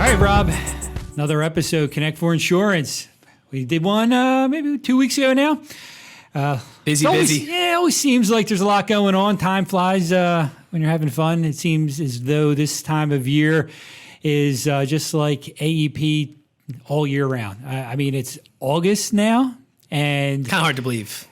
right, Rob, another episode, Connect4Insurance. We did one maybe 2 weeks ago now. Busy. Yeah, it always seems like there's a lot going on. Time flies when you're having fun. It seems as though this time of year is just like AEP all year round. I mean, it's August now, and kind of hard to believe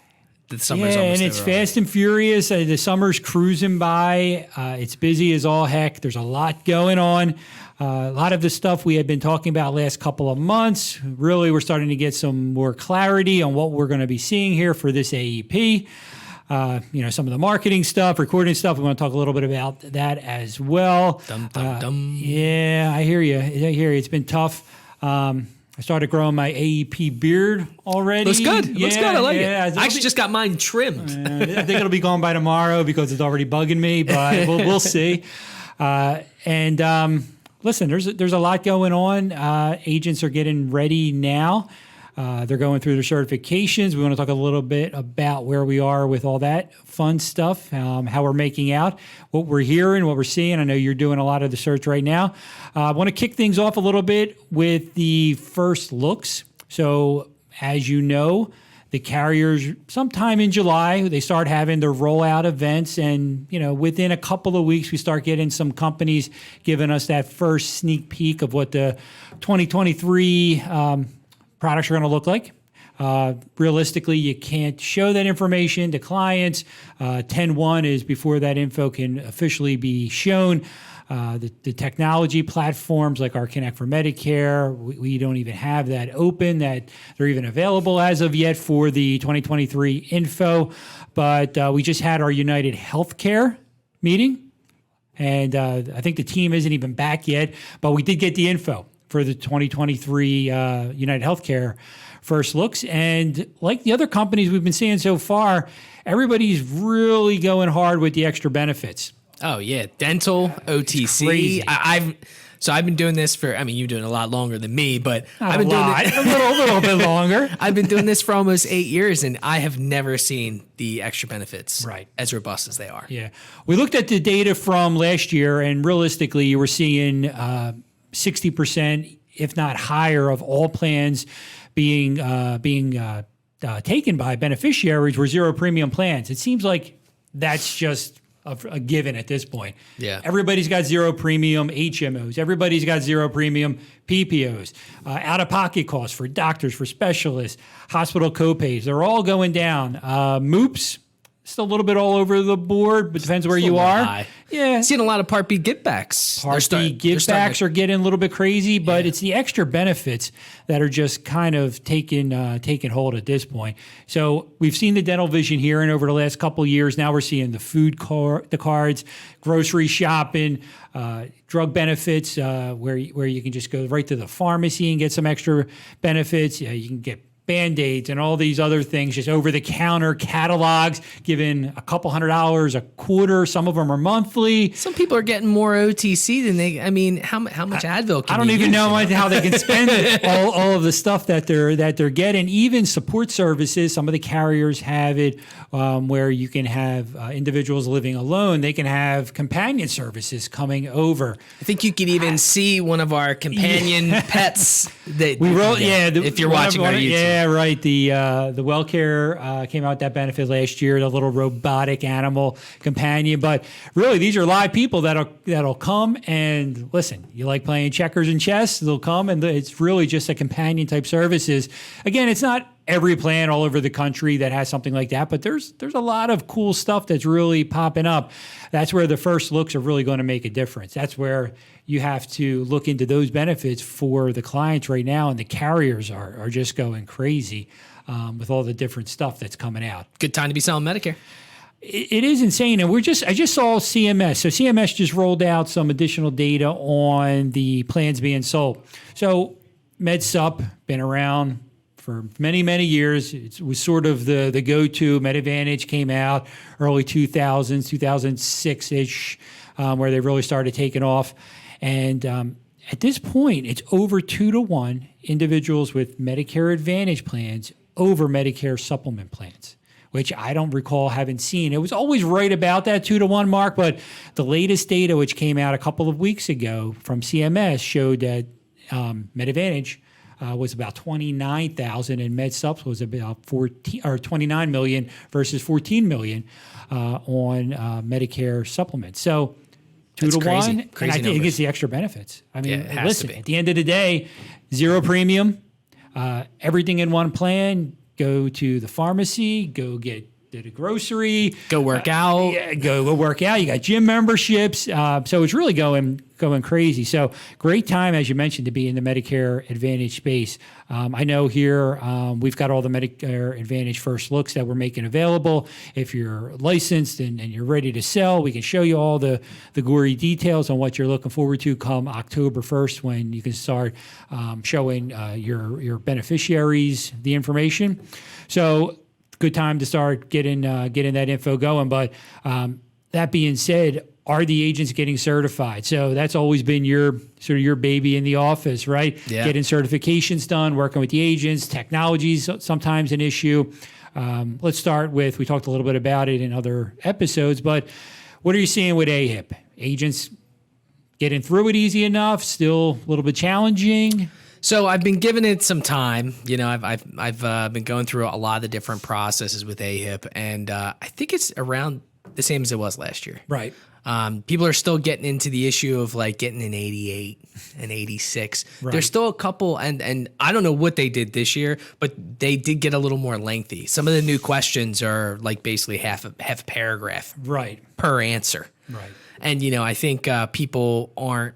that the summer's almost and it's over fast and furious. The summer's cruising by. It's busy as all heck. There's a lot going on. A lot of the stuff we had been talking about last couple of months, really we're starting to get some more clarity on what we're going to be seeing here for this AEP. Some of the marketing stuff, recording stuff, we want to talk a little bit about that as well. Yeah, I hear you. It's been tough. I started growing my AEP beard already. Looks good. Yeah, Looks good. I like it. I actually just got mine trimmed. I think it'll be gone by tomorrow because it's already bugging me, but we'll see. Listen, there's a lot going on. Agents are getting ready now. They're going through their certifications. We want to talk a little bit about where we are with all that fun stuff, how we're making out, what we're hearing, what we're seeing. I know you're doing a lot of the search right now. I want to kick things off a little bit with the first looks. So as you know, the carriers, sometime in July, they start having their rollout events. And, within a couple of weeks, we start getting some companies giving us that first sneak peek of what the 2023 products are going to look like. Realistically, you can't show that information to clients. 10/1 is before that info can officially be shown. The technology platforms like our Connect for Medicare, we don't even have that open, that they're even available as of yet for the 2023 info. But we just had our United Healthcare meeting, and I think the team isn't even back yet, but we did get the info for the 2023 United Healthcare first looks. And like the other companies we've been seeing so far, everybody's really going hard with the extra benefits. Oh yeah, dental, OTC. I've been doing this for. You're doing a lot longer than me, but I've been doing it a little bit longer. I've been doing this for almost 8 years, and I have never seen the extra benefits as robust as they are. Yeah, we looked at the data from last year, and realistically, you were seeing 60%, if not higher, of all plans being taken by beneficiaries were zero premium plans. It seems like that's just a given at this point. Yeah. Everybody's got zero premium HMOs. Everybody's got zero premium PPOs. Out-of-pocket costs for doctors, for specialists, hospital copays. They're all going down. MOOPs, still a little bit all over the board, but depends where you are. High. Yeah. Seeing a lot of Part B givebacks. Part B givebacks are getting a little bit crazy, but it's the extra benefits that are just kind of taking hold at this point. So we've seen the dental vision here, and over the last couple of years, now we're seeing the food the cards, grocery shopping, drug benefits, where you can just go right to the pharmacy and get some extra benefits. You can get Band-Aids and all these other things, just over-the-counter catalogs, giving a couple $100 a quarter. Some of them are monthly. Some people are getting more OTC than they. How much Advil can I don't you even use, know how they can spend all of the stuff that they're getting. Even support services, some of the carriers have it where you can have individuals living alone. They can have companion services coming over. I think you could even see one of our companion pets. That we wrote, if you're watching our YouTube. Yeah, right. The WellCare came out with that benefit last year, the little robotic animal companion. But really, these are live people that'll come and listen. You like playing checkers and chess? They'll come, and it's really just a companion type services. Again, it's not every plan all over the country that has something like that, but there's a lot of cool stuff that's really popping up. That's where the first looks are really going to make a difference. That's where you have to look into those benefits for the clients right now, and the carriers are just going crazy with all the different stuff that's coming out. Good time to be selling Medicare. It is insane, and I just saw CMS. So CMS just rolled out some additional data on the plans being sold. So MedSup, been around for many, many years. It was sort of the go-to. MedAdvantage came out early 2000s, 2006-ish, where they really started taking off. And at this point, it's over 2-to-1 individuals with Medicare Advantage plans over Medicare supplement plans, which I don't recall having seen. It was always right about that 2-to-1 mark, but the latest data, which came out a couple of weeks ago from CMS, showed that Med Advantage was about 29,000, and Med Sups was about 29 million versus 14 million on Medicare supplements. So 2 to 1, and I think it gets the extra benefits. I mean, listen, at the end of the day, zero premium, everything in one plan. Go to the pharmacy, go get the grocery, go work out. Yeah, go work out. You got gym memberships, so it's really going crazy. So great time, as you mentioned, to be in the Medicare Advantage space. I know here we've got all the Medicare Advantage first looks that we're making available. If you're licensed and you're ready to sell, we can show you all the gory details on what you're looking forward to come October 1st, when you can start showing your beneficiaries the information. So good time to start getting that info going. But that being said, are the agents getting certified? So that's always been your baby in the office, right? Yeah. Getting certifications done, working with the agents. Technology is sometimes an issue. Let's start with, we talked a little bit about it in other episodes, but what are you seeing with AHIP? Agents getting through it easy enough? Still a little bit challenging? So I've been giving it some time. You know, I've been going through a lot of the different processes with AHIP, and I think it's around the same as it was last year. Right. People are still getting into the issue of like getting an 88, an 86. Right. There's still a couple, and I don't know what they did this year, but they did get a little more lengthy. Some of the new questions are like basically half a paragraph Right. per answer. Right. And, you know, I think people aren't,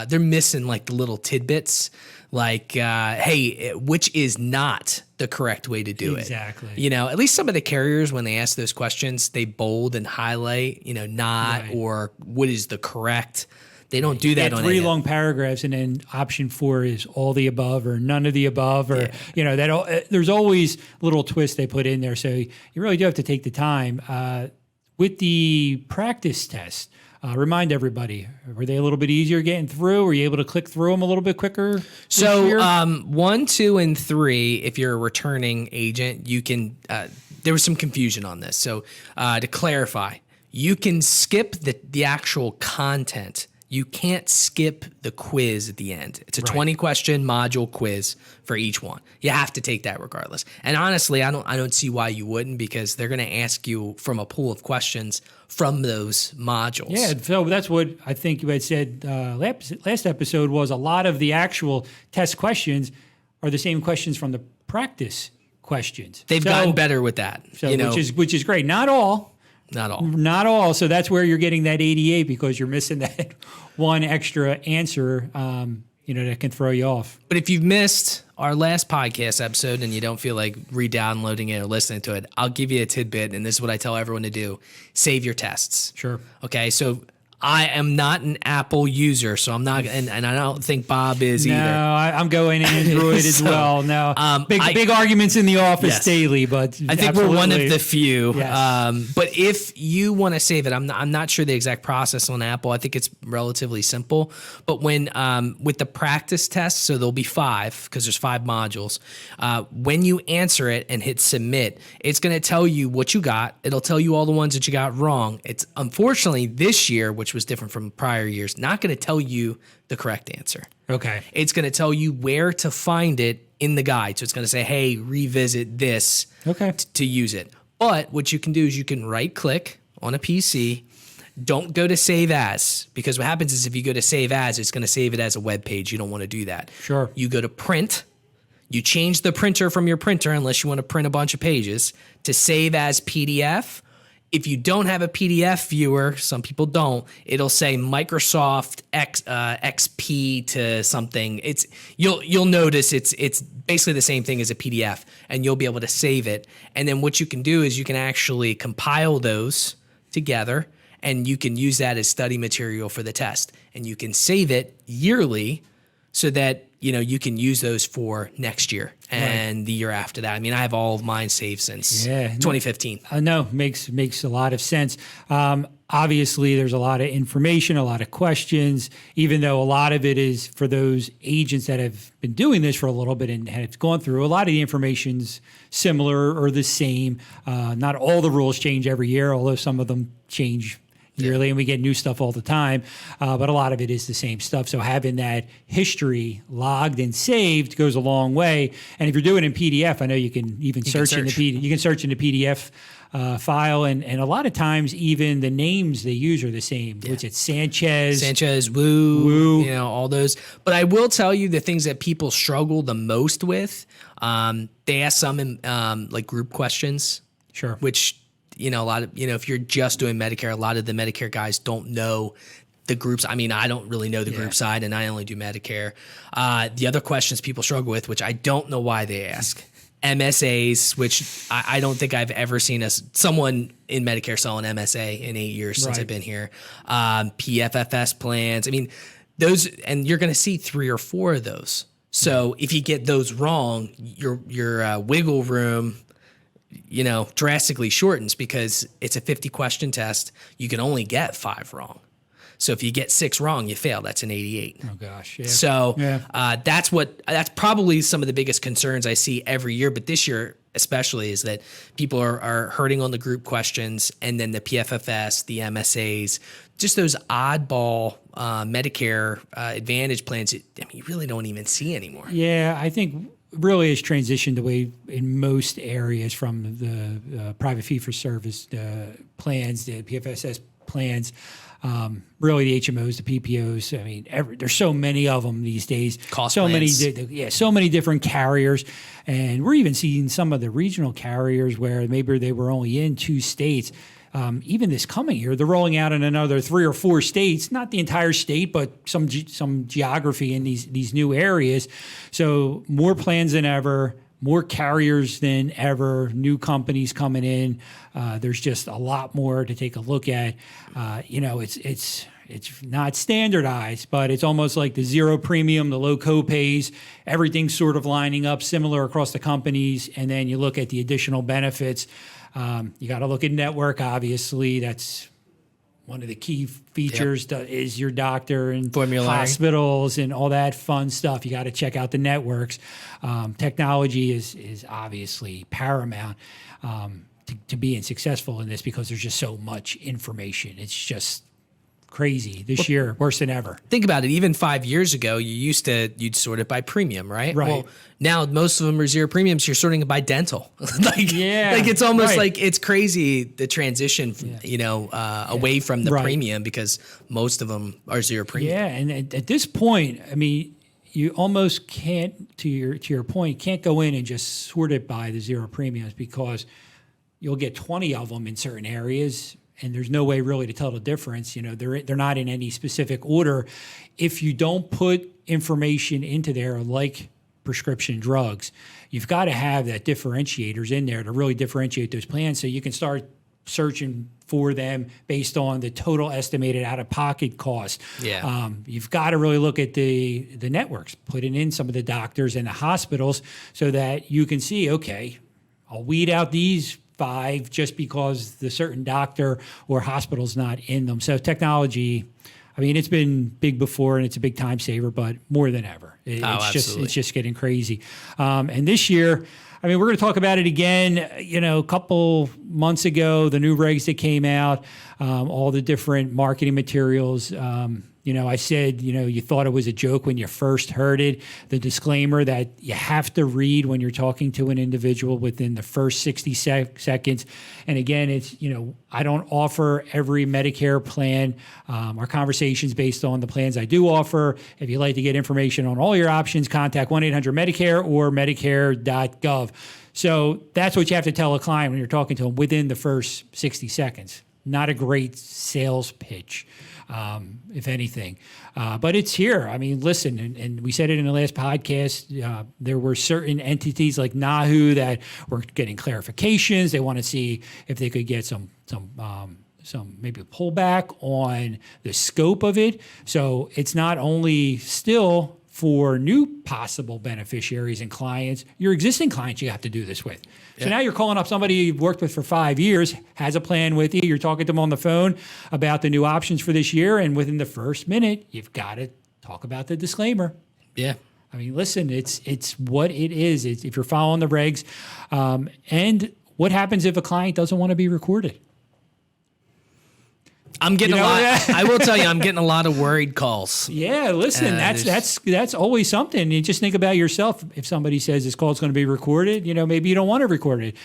they're missing like the little tidbits. Like, hey, which is not the correct way to do it. Exactly. You know, at least some of the carriers, when they ask those questions, they bold and highlight, you know, not Right. or what is the correct. They don't do that on 3 AHIP. long paragraphs, and then option 4 is all the above or none of the above, or you know there's always little twists they put in there. So you really do have to take the time with the practice test. Remind everybody, were they a little bit easier getting through? Were you able to click through them a little bit quicker? So 1, 2, and 3, if you're a returning agent, you can, there was some confusion on this. So to clarify, you can skip the actual content. You can't skip the quiz at the end. It's a 20-question module quiz for each one. You have to take that regardless. And honestly, I don't see why you wouldn't, because they're going to ask you from a pool of questions from those modules. Yeah, so that's what I think you had said last episode was a lot of the actual test questions are the same questions from the practice questions. They've gotten better with that. So, you know, which is great. Not all. Not all. So that's where you're getting that 88, because you're missing that one extra answer, that can throw you off. But if you've missed our last podcast episode and you don't feel like re-downloading it or listening to it, I'll give you a tidbit, and this is what I tell everyone to do. Save your tests. Sure. Okay, so I am not an Apple user, so I'm not, and I don't think Bob is either. No, I'm going in Android as well. No, big arguments in the office daily, but I think we're one of the few. Yes. But if you want to save it, I'm not sure the exact process on Apple. I think it's relatively simple. But when with the practice test, so there'll be 5 because there's 5 modules. When you answer it and hit submit, it's going to tell you what you got. It'll tell you all the ones that you got wrong. It's unfortunately this year, which was different from prior years, not going to tell you the correct answer. Okay. It's going to tell you where to find it in the guide. So it's going to say, hey, revisit this to use it. But what you can do is you can right click on a PC. Don't go to save as, because what happens is if you go to save as, it's going to save it as a web page. You don't want to do that. Sure. You go to print. You change the printer from your printer, unless you want to print a bunch of pages, to save as PDF. If you don't have a PDF viewer, some people don't, it'll say Microsoft XP to something. You'll notice it's basically the same thing as a PDF, and you'll be able to save it. And then what you can do is you can actually compile those together, and you can use that as study material for the test. And you can save it yearly so that you can use those for next year and the year after that. I mean, I have all of mine saved since 2015. No, makes a lot of sense. Obviously, there's a lot of information, a lot of questions, even though a lot of it is for those agents that have been doing this for a little bit and have gone through. A lot of the information's similar or the same. Not all the rules change every year, although some of them change yearly, and we get new stuff all the time. But a lot of it is the same stuff. So having that history logged and saved goes a long way. And if you're doing it in PDF, I know you can even search in the PDF file, and a lot of times even the names they use are the same, which it's Sanchez, Wu, all those. But I will tell you the things that people struggle the most with. They ask some in like group questions, sure, which a lot of if you're just doing Medicare, a lot of the Medicare guys don't know the groups. I mean, I don't really know the group side, and I only do Medicare. The other questions people struggle with, which I don't know why they ask. MSAs, which I don't think I've ever seen someone in Medicare sell an MSA in 8 years since I've been here. PFFS plans. I mean, those, and you're going to see 3 or 4 of those. So if you get those wrong, your wiggle room, drastically shortens because it's a 50 question test. You can only get 5 wrong. So if you get 6 wrong, you fail. That's an 88. Oh gosh. Yeah. So that's probably some of the biggest concerns I see every year. But this year especially is that people are hurting on the group questions, and then the PFFS, the MSAs, just those oddball Medicare Advantage plans. You really don't even see anymore. Yeah, I think really has transitioned away in most areas from the private fee-for-service plans, the PFSS plans. Really the HMOs, the PPOs. I mean, there's so many of them these days. Cost so plans. so many different carriers, and we're even seeing some of the regional carriers where maybe they were only in 2 states. Even this coming year, they're rolling out in another 3 or 4 states, not the entire state, but some geography in these new areas. So more plans than ever. More carriers than ever, new companies coming in. There's just a lot more to take a look at. It's not standardized, but it's almost like the zero premium, the low copays, everything's sort of lining up similar across the companies. And then you look at the additional benefits. You got to look at network, obviously. That's one of the key features is your doctor and formulary, hospitals and all that fun stuff. You got to check out the networks. Technology is obviously paramount to being successful in this because there's just so much information. It's just crazy this year, worse than ever. Think about it. Even 5 years ago, you'd sort it by premium, right? Right. Well, now most of them are zero premiums. You're sorting it by dental. It's almost like it's crazy the transition, away from the premium because most of them are zero premium. Yeah, and at this point, I mean, you almost can't, to your point, can't go in and just sort it by the zero premiums because you'll get 20 of them in certain areas. And there's no way really to tell the difference. They're not in any specific order. If you don't put information into there like prescription drugs, you've got to have that differentiators in there to really differentiate those plans so you can start searching for them based on the total estimated out-of-pocket cost. Yeah. You've got to really look at the networks, putting in some of the doctors and the hospitals so that you can see, okay, I'll weed out these 5 just because the certain doctor or hospital's not in them. So technology, I mean, it's been big before and it's a big time saver, but more than ever. It's just getting crazy. And this year, I mean, we're going to talk about it again. A couple months ago, the new regs that came out, all the different marketing materials. I said, you thought it was a joke when you first heard it. The disclaimer that you have to read when you're talking to an individual within the first 60 seconds. And again, it's, I don't offer every Medicare plan. Our conversation's based on the plans I do offer. If you'd like to get information on all your options, contact 1-800-MEDICARE or Medicare.gov. So that's what you have to tell a client when you're talking to them within the first 60 seconds. Not a great sales pitch. If anything. But it's here. I mean, listen, and we said it in the last podcast, there were certain entities like NAHU that were getting clarifications. They want to see if they could get some maybe pullback on the scope of it. So it's not only still for new possible beneficiaries and clients, your existing clients you have to do this with. So now you're calling up somebody you've worked with for 5 years, has a plan with you, you're talking to them on the phone about the new options for this year, and within the first minute, you've got to talk about the disclaimer. Yeah. I mean, listen, it's what it is. If you're following the regs. And what happens if a client doesn't want to be recorded? I'm getting You know, a lot. yeah. I will tell you, I'm getting a lot of worried calls. Yeah, listen, that's always something. You just think about yourself. If somebody says this call is going to be recorded, maybe you don't want to record it.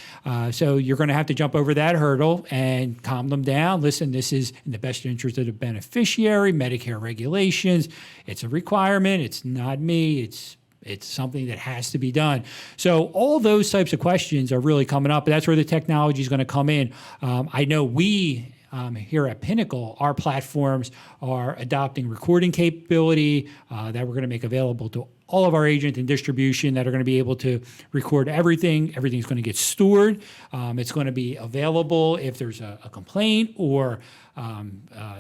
So you're going to have to jump over that hurdle and calm them down. Listen, this is in the best interest of the beneficiary, Medicare regulations. It's a requirement. It's not me. It's something that has to be done. So all those types of questions are really coming up. That's where the technology is going to come in. I know we here at Pinnacle, our platforms are adopting recording capability that we're going to make available to all of our agent and distribution that are going to be able to record everything. Everything's going to get stored. It's going to be available if there's a complaint or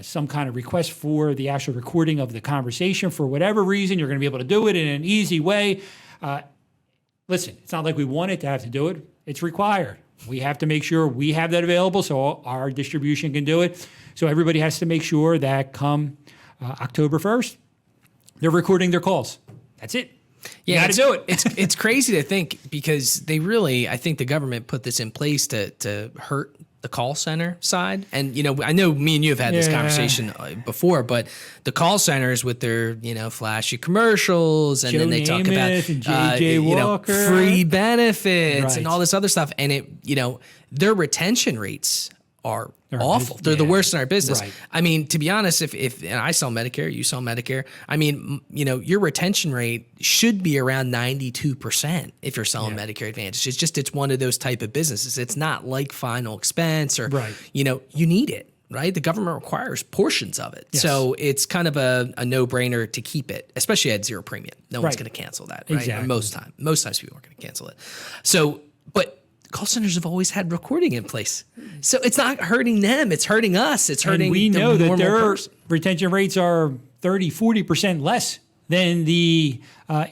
some kind of request for the actual recording of the conversation for whatever reason. You're going to be able to do it in an easy way. Listen, it's not like we wanted to have to do it. It's required. We have to make sure we have that available so our distribution can do it. So everybody has to make sure that come October 1st, they're recording their calls. That's it. You got to do it. It's crazy to think because I think the government put this in place to hurt the call center side. And, I know me and you have had this conversation before, but the call centers with their, flashy commercials and Joe then they talk about, and J.J. Walker. free benefits Right. and all this other stuff. And their retention rates are awful. They're the worst in our business. Right. I mean, to be honest, if and I sell Medicare, you sell Medicare. I mean, your retention rate should be around 92% if you're selling Medicare Advantage. It's one of those type of businesses. It's not like final expense or, you need it, right? The government requires portions of it. Yes. So it's kind of a no-brainer to keep it, especially at zero premium. No one's going to cancel that, right? Exactly. Or most times people aren't going to cancel it. So, but call centers have always had recording in place. So it's not hurting them. It's hurting us. It's hurting we know the that their person. retention rates are 30, 40% less than the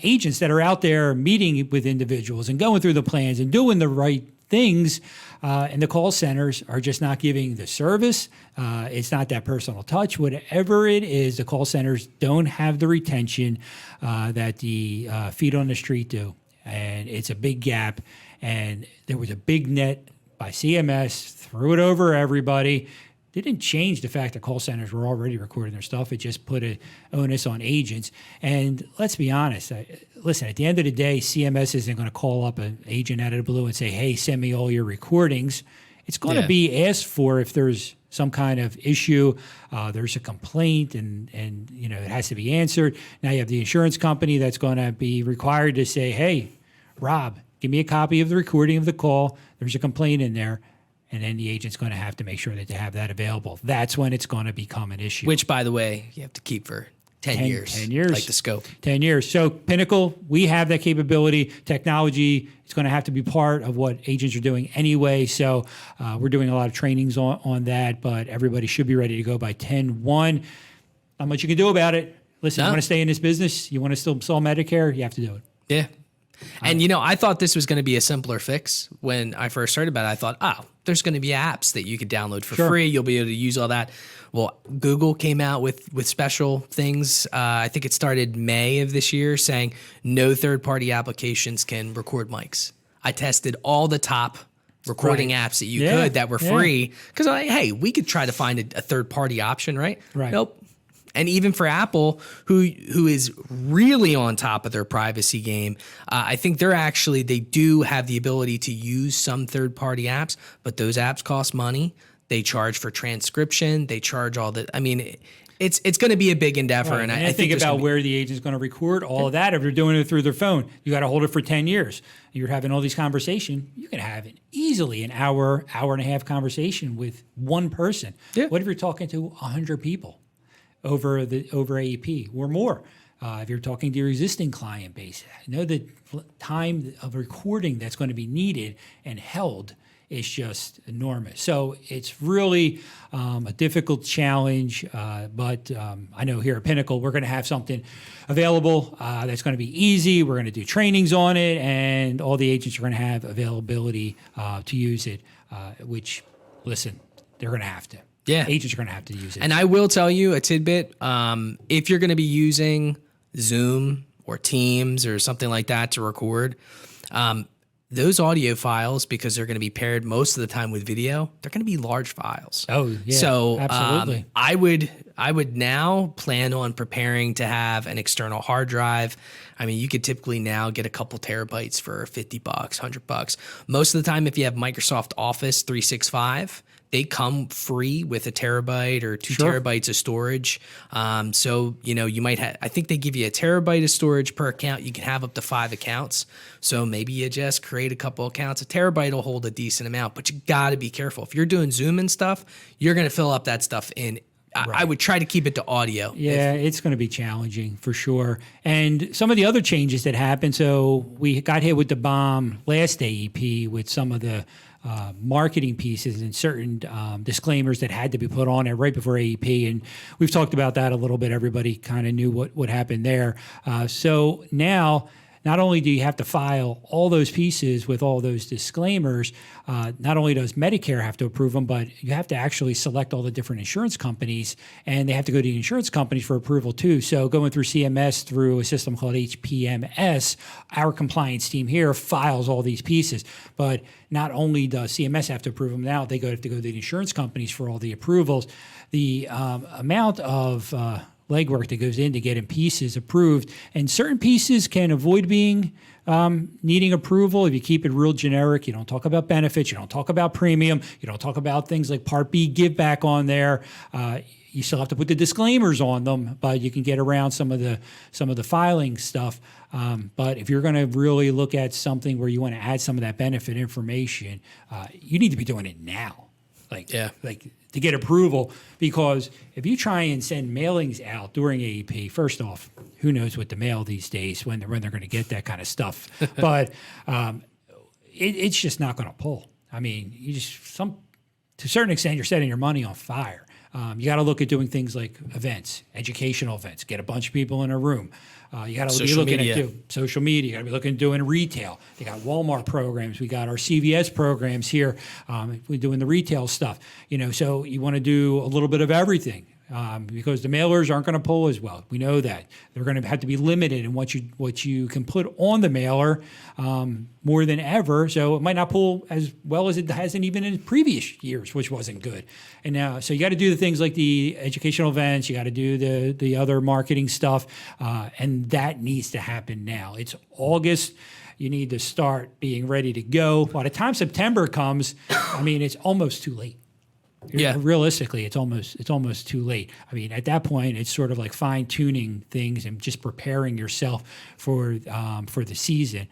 agents that are out there meeting with individuals and going through the plans and doing the right things. And the call centers are just not giving the service. It's not that personal touch. Whatever it is, the call centers don't have the retention that the feet on the street do. And it's a big gap. And there was a big net by CMS, threw it over everybody. They didn't change the fact that call centers were already recording their stuff. It just put an onus on agents. And let's be honest. Listen, at the end of the day, CMS isn't going to call up an agent out of the blue and say, hey, send me all your recordings. It's going to be asked for if there's some kind of issue, there's a complaint, and it has to be answered. Now you have the insurance company that's going to be required to say, hey, Rob, give me a copy of the recording of the call. There's a complaint in there. And then the agent's going to have to make sure that they have that available. That's when it's going to become an issue. Which, by the way, you have to keep for 10 years. 10 years. Like the scope. 10 years. So Pinnacle, we have that capability. Technology, it's going to have to be part of what agents are doing anyway. So we're doing a lot of trainings on that, but everybody should be ready to go by 10/1. Not much you can do about it. Listen, you want to stay in this business, you want to still sell Medicare, you have to do it. Yeah. And, I thought this was going to be a simpler fix when I first started about it. I thought, there's going to be apps that you could download for free. You'll be able to use all that. Well, Google came out with special things. I think it started May of this year saying no third-party applications can record mics. I tested all the top recording apps that you could that were free because I'm like, hey, we could try to find a third-party option, right? Nope. And even for Apple, who is really on top of their privacy game, I think they do have the ability to use some third-party apps, but those apps cost money. They charge for transcription. They charge all the. I mean, it's going to be a big endeavor. Right. And I think about where the agent's going to record all of that. If you're doing it through their phone, you got to hold it for 10 years. You're having all these conversations. You can have it easily an hour and a half conversation with one person. Yeah. What if you're talking to 100 people? Over AEP or more. If you're talking to your existing client base, know the time of recording that's going to be needed and held is just enormous. So it's really a difficult challenge, but I know here at Pinnacle, we're going to have something available that's going to be easy. We're going to do trainings on it, and all the agents are going to have availability to use it, which, listen, they're going to have to. Yeah. Agents are going to have to use it. And I will tell you a tidbit. If you're going to be using Zoom or Teams or something like that to record, those audio files, because they're going to be paired most of the time with video, they're going to be large files. Oh, yeah, So absolutely. I would now plan on preparing to have an external hard drive. I mean, you could typically now get a couple terabytes for $50, $100. Most of the time, if you have Microsoft Office 365, they come free with a terabyte or 2 terabytes of storage. So, you might have, I think they give you a terabyte of storage per account. You can have up to 5 accounts. So maybe you just create a couple accounts. A terabyte will hold a decent amount, but you got to be careful. If you're doing Zoom and stuff, you're going to fill up that stuff in. I would try to keep it to audio. Yeah, it's going to be challenging for sure. And some of the other changes that happened, so we got hit with the bomb last AEP with some of the marketing pieces and certain disclaimers that had to be put on it right before AEP. And we've talked about that a little bit. Everybody kind of knew what happened there. So now, not only do you have to file all those pieces with all those disclaimers, not only does Medicare have to approve them, but you have to actually select all the different insurance companies, and they have to go to the insurance companies for approval too. So going through CMS through a system called HPMS, our compliance team here files all these pieces. But not only does CMS have to approve them now, they have to go to the insurance companies for all the approvals. The amount of legwork that goes in to getting pieces approved, and certain pieces can avoid being needing approval if you keep it real generic. You don't talk about benefits, you don't talk about premium, you don't talk about things like Part B give back on there. You still have to put the disclaimers on them, but you can get around some of the filing stuff. But if you're going to really look at something where you want to add some of that benefit information, you need to be doing it now. Like to get approval, because if you try and send mailings out during AEP, first off, who knows what to mail these days when they're going to get that kind of stuff. But it's just not going to pull. I mean, to a certain extent, you're setting your money on fire. You got to look at doing things like events, educational events, get a bunch of people in a room. You got to be looking at social media. You got to be looking at doing retail. You got Walmart programs. We got our CVS programs here. We're doing the retail stuff. So you want to do a little bit of everything. Because the mailers aren't going to pull as well. We know that. They're going to have to be limited in what you can put on the mailer more than ever. So it might not pull as well as it hasn't even in previous years, which wasn't good. And now, so you got to do the things like the educational events. You got to do the other marketing stuff, and that needs to happen now. It's August. You need to start being ready to go. By the time September comes, I mean, it's almost too late. Yeah. Realistically, it's almost too late. I mean, at that point, it's sort of like fine tuning things and just preparing yourself for the season.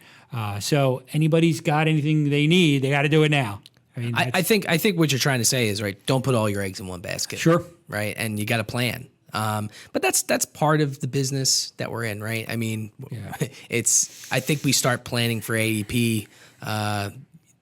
So anybody's got anything they need, they got to do it now. I mean, I think what you're trying to say is, right, don't put all your eggs in one basket. Sure. Right, and you got to plan. But that's part of the business that we're in, right? I mean, I think we start planning for AEP.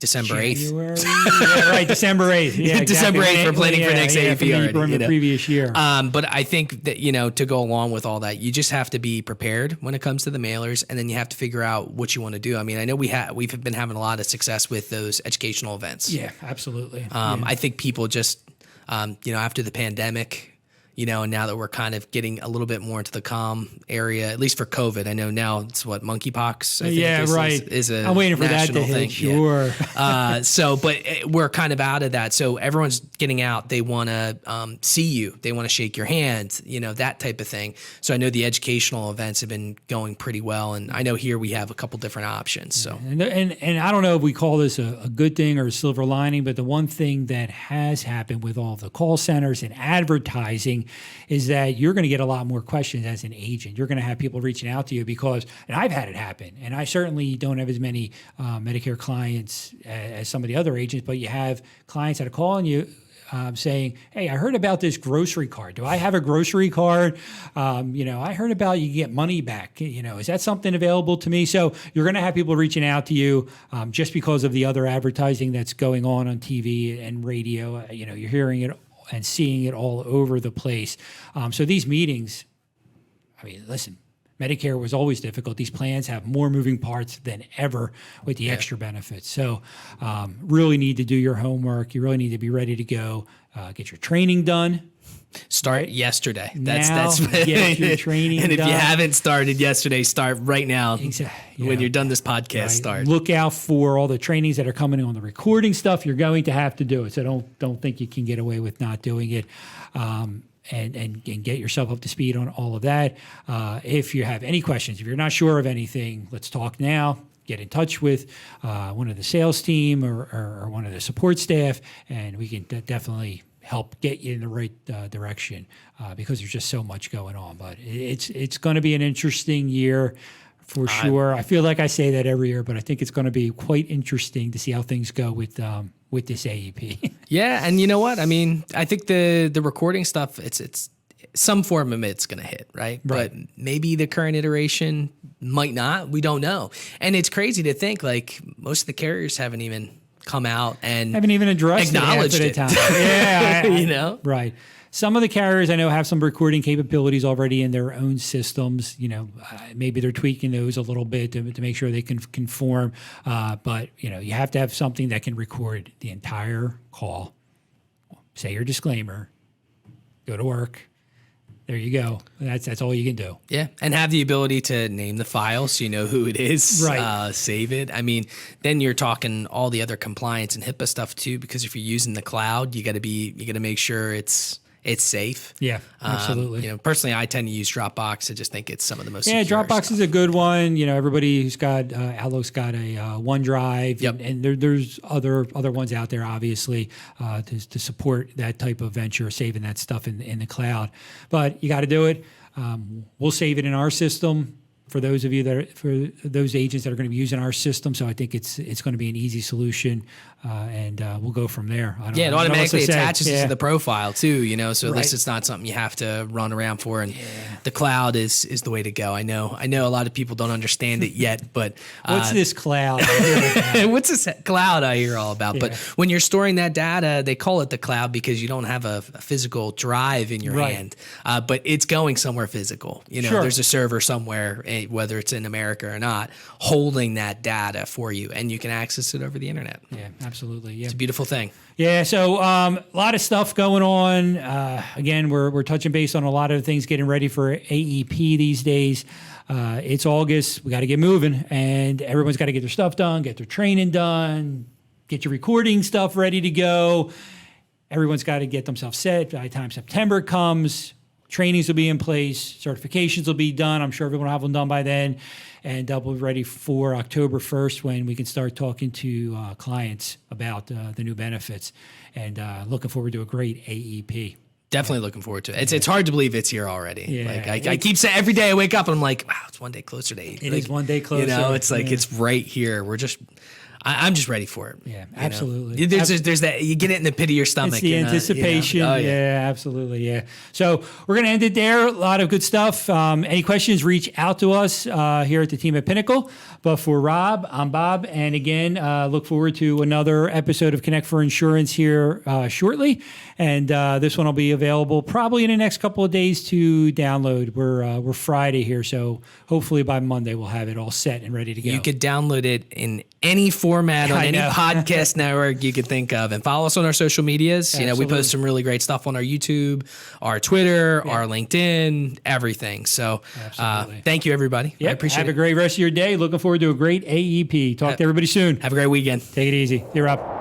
December 8th. Yeah, right, December 8th. Yeah, exactly. December 8th, we're planning for next AEP already. From the previous year. But I think that, to go along with all that, you just have to be prepared when it comes to the mailers, and then you have to figure out what you want to do. I mean, I know we've been having a lot of success with those educational events. Yeah, absolutely. I think people just, after the pandemic, and now that we're kind of getting a little bit more into the calm area, at least for COVID. I know now it's monkeypox. I think is a I'm waiting for that to thing. hit. Sure. But we're kind of out of that. So everyone's getting out. They want to see you. They want to shake your hand. That type of thing. So I know the educational events have been going pretty well, and I know here we have a couple different options. So and I don't know if we call this a good thing or a silver lining, but the one thing that has happened with all the call centers and advertising is that you're going to get a lot more questions as an agent. You're going to have people reaching out to you because, and I've had it happen, and I certainly don't have as many Medicare clients as some of the other agents, but you have clients that are calling you saying, hey, I heard about this grocery card. Do I have a grocery card? I heard about you get money back. Is that something available to me? So you're going to have people reaching out to you just because of the other advertising that's going on TV and radio. You're hearing it and seeing it all over the place. So these meetings, I mean, listen, Medicare was always difficult. These plans have more moving parts than ever with the extra benefits. So really need to do your homework. You really need to be ready to go. Get your training done. Start yesterday. Now, get your training And if done. you haven't started yesterday, start right now. When you're done this podcast, Right. start. Look out for all the trainings that are coming on the recording stuff. You're going to have to do it. So don't think you can get away with not doing it. And get yourself up to speed on all of that. If you have any questions, if you're not sure of anything, let's talk now. Get in touch with one of the sales team or one of the support staff, and we can definitely help get you in the right direction because there's just so much going on. But it's going to be an interesting year for sure. I feel like I say that every year, but I think it's going to be quite interesting to see how things go with this AEP. Yeah, and you know what? I mean, I think the recording stuff, it's some form of it's going to hit, right? But maybe the current iteration might not. We don't know. And it's crazy to think like most of the carriers haven't even come out and haven't even addressed acknowledged it. Yeah, you know? Right. Some of the carriers I know have some recording capabilities already in their own systems. You know, maybe they're tweaking those a little bit to make sure they can conform. But, you know, you have to have something that can record the entire call. Say your disclaimer. Go to work. There you go. That's all you can do. Yeah, and have the ability to name the file so you know who it is. Right. Save it. I mean, then you're talking all the other compliance and HIPAA stuff too, because if you're using the cloud, you got to make sure it's safe. Yeah, absolutely. You know, personally, I tend to use Dropbox. I just think it's some of the most Yeah, secure Dropbox stuff. is a good one. You know, everybody who's got Outlook's got a OneDrive, Yep. and there's other ones out there, obviously, to support that type of venture, saving that stuff in the cloud. But you got to do it. We'll save it in our system for those of you for those agents that are going to be using our system. So I think it's going to be an easy solution, and we'll go from there. Yeah, it automatically attaches it to the profile too, you know, so at Right. least it's not something you have to run around for. And the cloud is the way to go. I know a lot of people don't understand it yet, but What's this cloud? what's this cloud I hear all about? Yeah. But when you're storing that data, they call it the cloud because you don't have a physical drive in your Right. hand, but it's going somewhere physical. You know, Sure. there's a server somewhere, whether it's in America or not, holding that data for you, and you can access it over the internet. Yeah, absolutely. Yeah. It's a beautiful thing. Yeah, so a lot of stuff going on. Again, we're touching base on a lot of things, getting ready for AEP these days. It's August. We got to get moving, and everyone's got to get their stuff done, get their training done, get your recording stuff ready to go. Everyone's got to get themselves set by the time September comes. Trainings will be in place. Certifications will be done. I'm sure everyone will have them done by then. And we'll be ready for October 1st when we can start talking to clients about the new benefits. And looking forward to a great AEP. Definitely looking forward to it. It's hard to believe it's here already. Yeah. Like I keep saying every day I wake up and I'm like, wow, it's one day closer to AEP. It is one day closer. You know, it's like it's right here. I'm just ready for it. Yeah, you know? absolutely. There's that, you get it in the pit of your stomach. It's the you're not, anticipation. you know? Oh, yeah, absolutely. Yeah. So we're going to end it there. A lot of good stuff. Any questions, reach out to us here at the team at Pinnacle. But for Rob, I'm Bob. And again, look forward to another episode of Connect4Insurance here shortly. And this one will be available probably in the next couple of days to download. We're Friday here, so hopefully by Monday we'll have it all set and ready to go. You could download it in any format on I any know. podcast network you could think of, and follow us on our social medias. You know, we Absolutely. post some really great stuff on our YouTube, our Twitter, our LinkedIn, everything. So Absolutely. thank you, everybody. I appreciate Have it. a great rest of your day. Looking forward to a great AEP. Talk to everybody soon. Have a great weekend. Take it easy. You're up.